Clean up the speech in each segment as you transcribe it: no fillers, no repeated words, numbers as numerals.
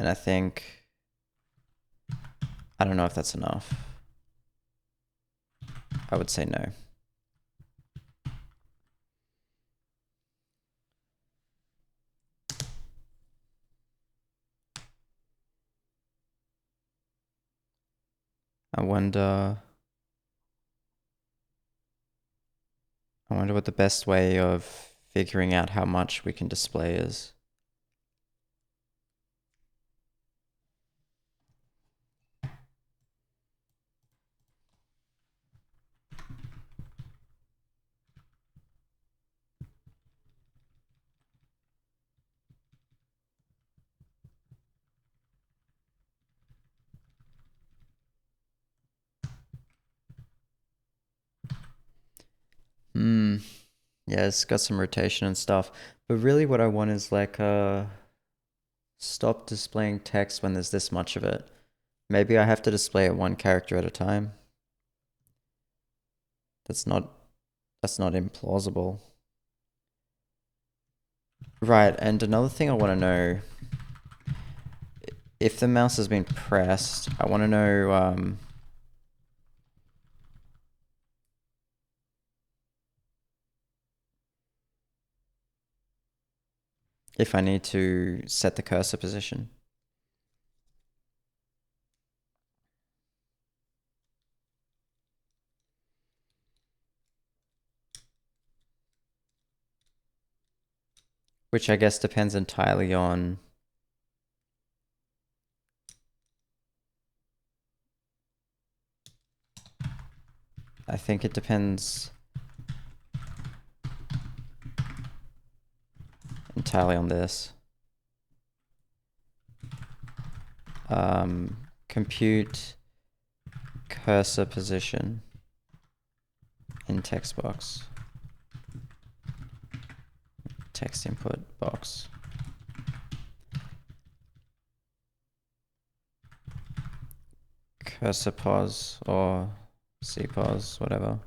And I think, I don't know if that's enough. I would say no. I wonder what the best way of figuring out how much we can display is. Yeah, it's got some rotation and stuff. But really what I want is like stop displaying text when there's this much of it. Maybe I have to display it one character at a time. That's not implausible. Right, and another thing I want to know, if the mouse has been pressed, I want to know if I need to set the cursor position. Which I guess depends entirely on I think it depends entirely on this. Compute cursor position in text box. Text input box. Cursor pos or cpos, whatever.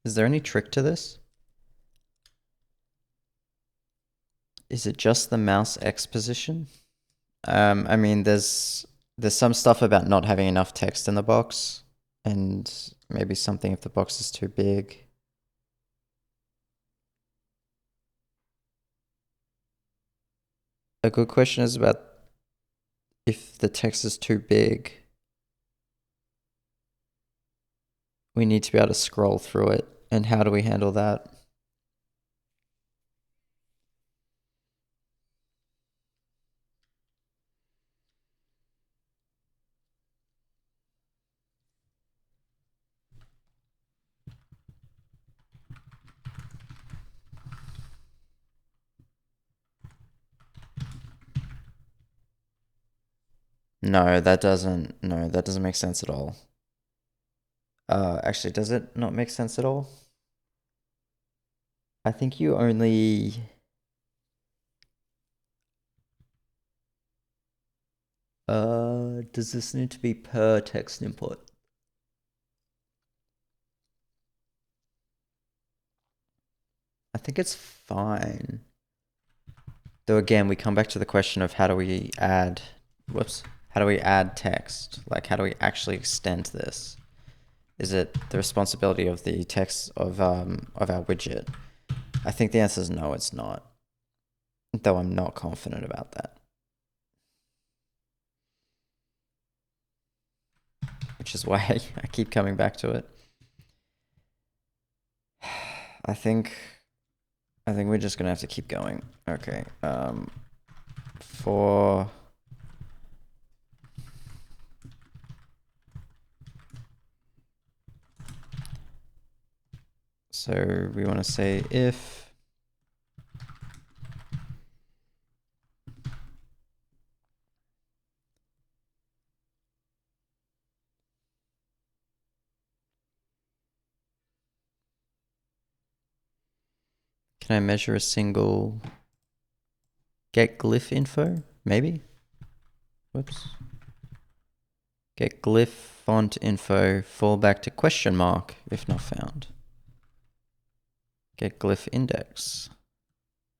Is there any trick to this? Is it just the mouse X position? I mean, there's some stuff about not having enough text in the box, and maybe something if the box is too big. A good question is about if the text is too big, we need to be able to scroll through it, and how do we handle that? No, that doesn't make sense at all. Actually, does it not make sense at all? I think you only... does this need to be per text input? I think it's fine. Though again, we come back to the question of how do we add, how do we add text? Like, how do we actually extend this? Is it the responsibility of the text of our widget? I think the answer is no, it's not. Though I'm not confident about that. Which is why I keep coming back to it. I think we're just gonna have to keep going. Okay. So we want to say if can I measure a single Get glyph info, maybe? Whoops. Get glyph font info, fall back to question mark if not found. Get glyph index.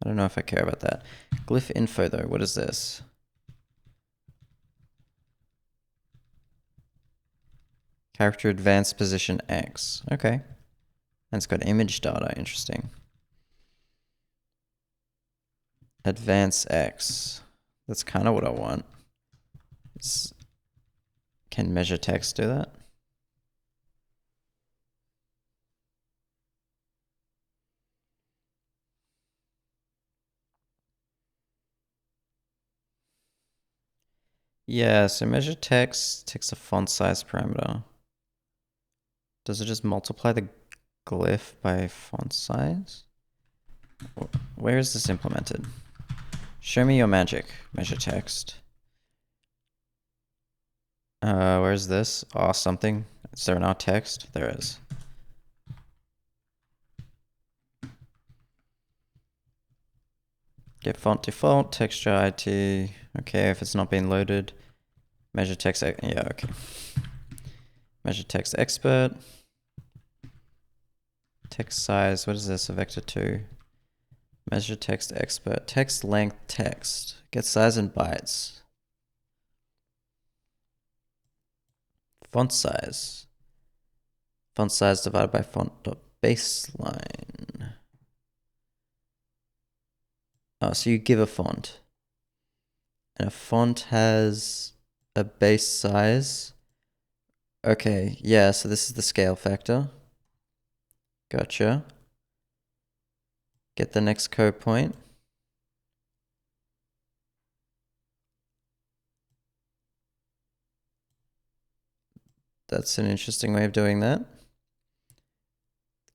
I don't know if I care about that. Glyph info though, what is this? Character advanced position X. Okay. And it's got image data, interesting. Advance X. That's kind of what I want. Can measure text do that? Yeah, so measure text takes a font size parameter. Does it just multiply the glyph by font size? Where is this implemented? Show me your magic. Measure text. Where's this? Oh, something. Is there not text? There is. Get font default, texture IT. Okay, if it's not being loaded. Measure text, yeah, okay. Measure text expert. Text size, what is this? A vector 2. Measure text expert. Text length text. Get size in bytes. Font size. Font size divided by font.baseline. Oh, so you give a font. And a font has a base size. Okay, yeah, so this is the scale factor. Gotcha. Get the next code point. That's an interesting way of doing that.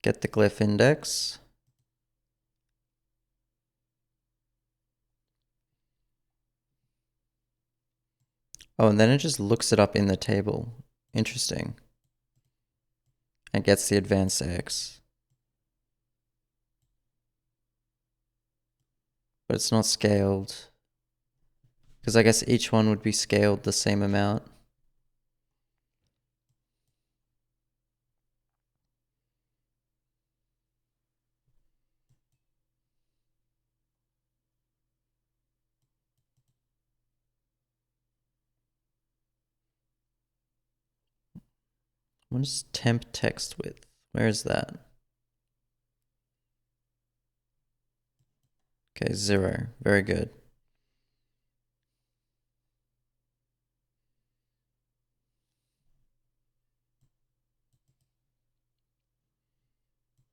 Get the glyph index. Oh, and then it just looks it up in the table. Interesting. And gets the advanced X. But it's not scaled. Because I guess each one would be scaled the same amount. What is temp text width? Where is that? Okay, 0. Very good.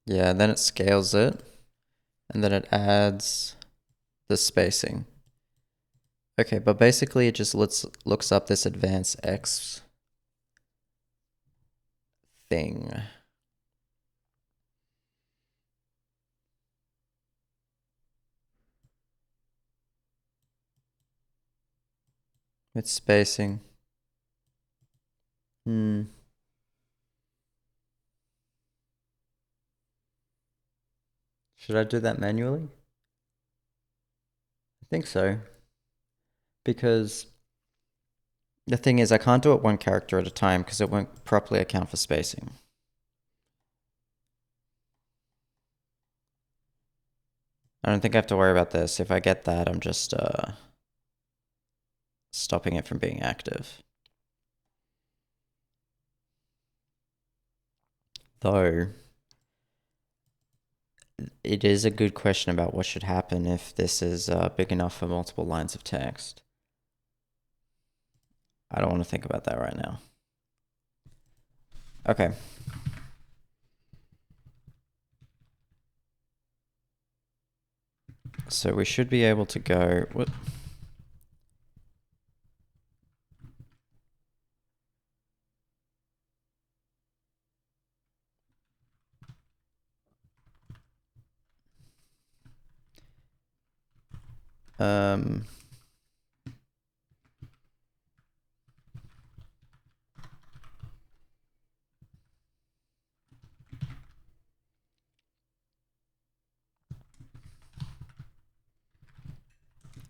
Yeah, then it scales it. And then it adds the spacing. Okay, but basically it just looks up this advanced X thing. With spacing. Should I do that manually? I think so. Because the thing is, I can't do it one character at a time because it won't properly account for spacing. I don't think I have to worry about this. If I get that, I'm just stopping it from being active. Though, it is a good question about what should happen if this is big enough for multiple lines of text. I don't want to think about that right now. Okay. So we should be able to go... What?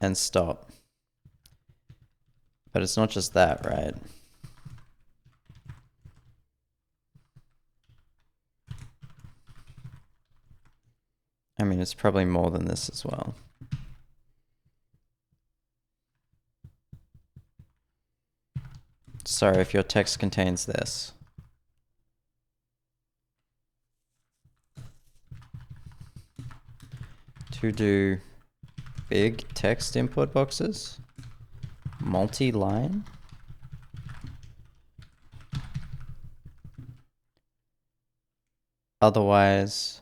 and stop. But it's not just that, right? I mean, it's probably more than this as well. So if your text contains this, to do big text input boxes, multi-line, otherwise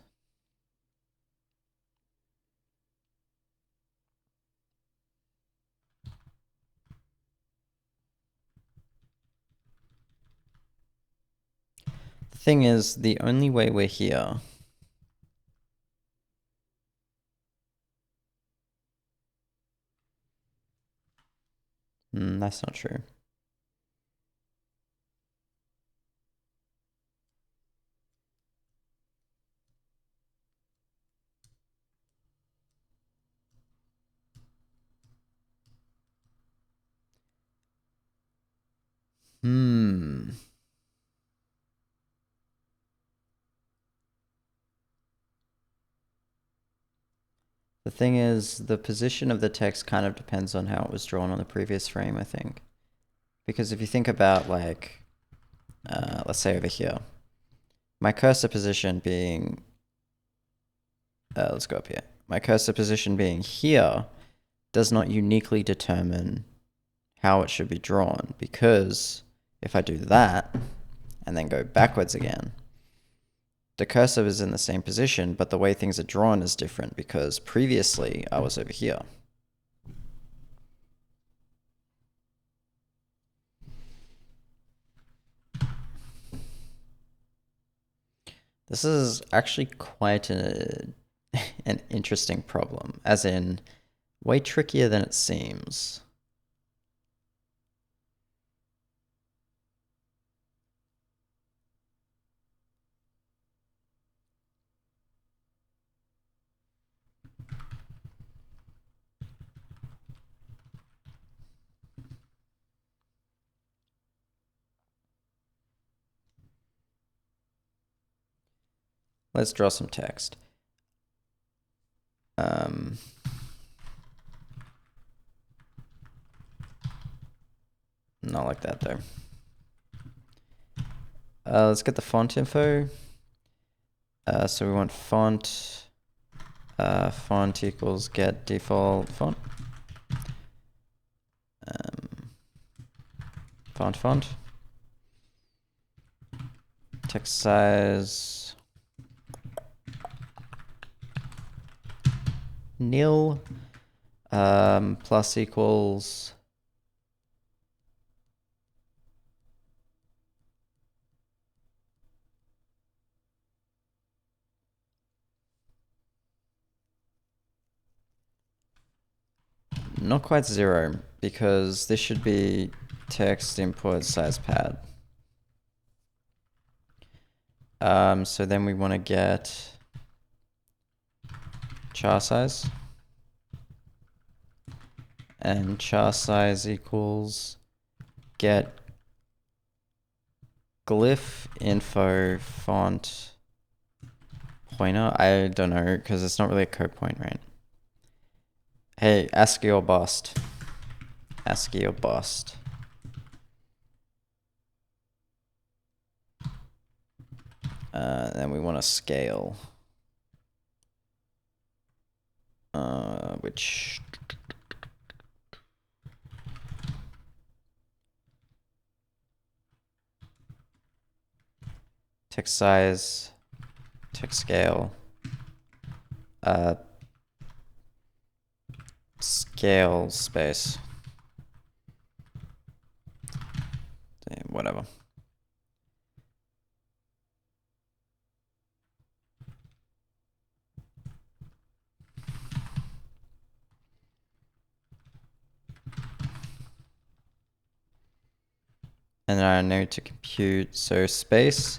the thing is, the only way we're here that's not true. The thing is, the position of the text kind of depends on how it was drawn on the previous frame, I think. Because if you think about, like, let's say over here, my cursor position being, let's go up here. My cursor position being here does not uniquely determine how it should be drawn, because if I do that and then go backwards again, the cursor is in the same position, but the way things are drawn is different because previously I was over here. This is actually quite an interesting problem, as in way trickier than it seems. Let's draw some text. Not like that though. Let's get the font info. So we want font, font equals get default font. Font. Text size nil, plus equals not quite 0, because this should be text input size pad. So then we want to get char size, and char size equals get glyph info font pointer. I don't know, because it's not really a code point, right? Hey, ASCII or bust. ASCII or bust. Then we want to scale. Which text size, text scale, scale space, whatever. And then I need to compute, so space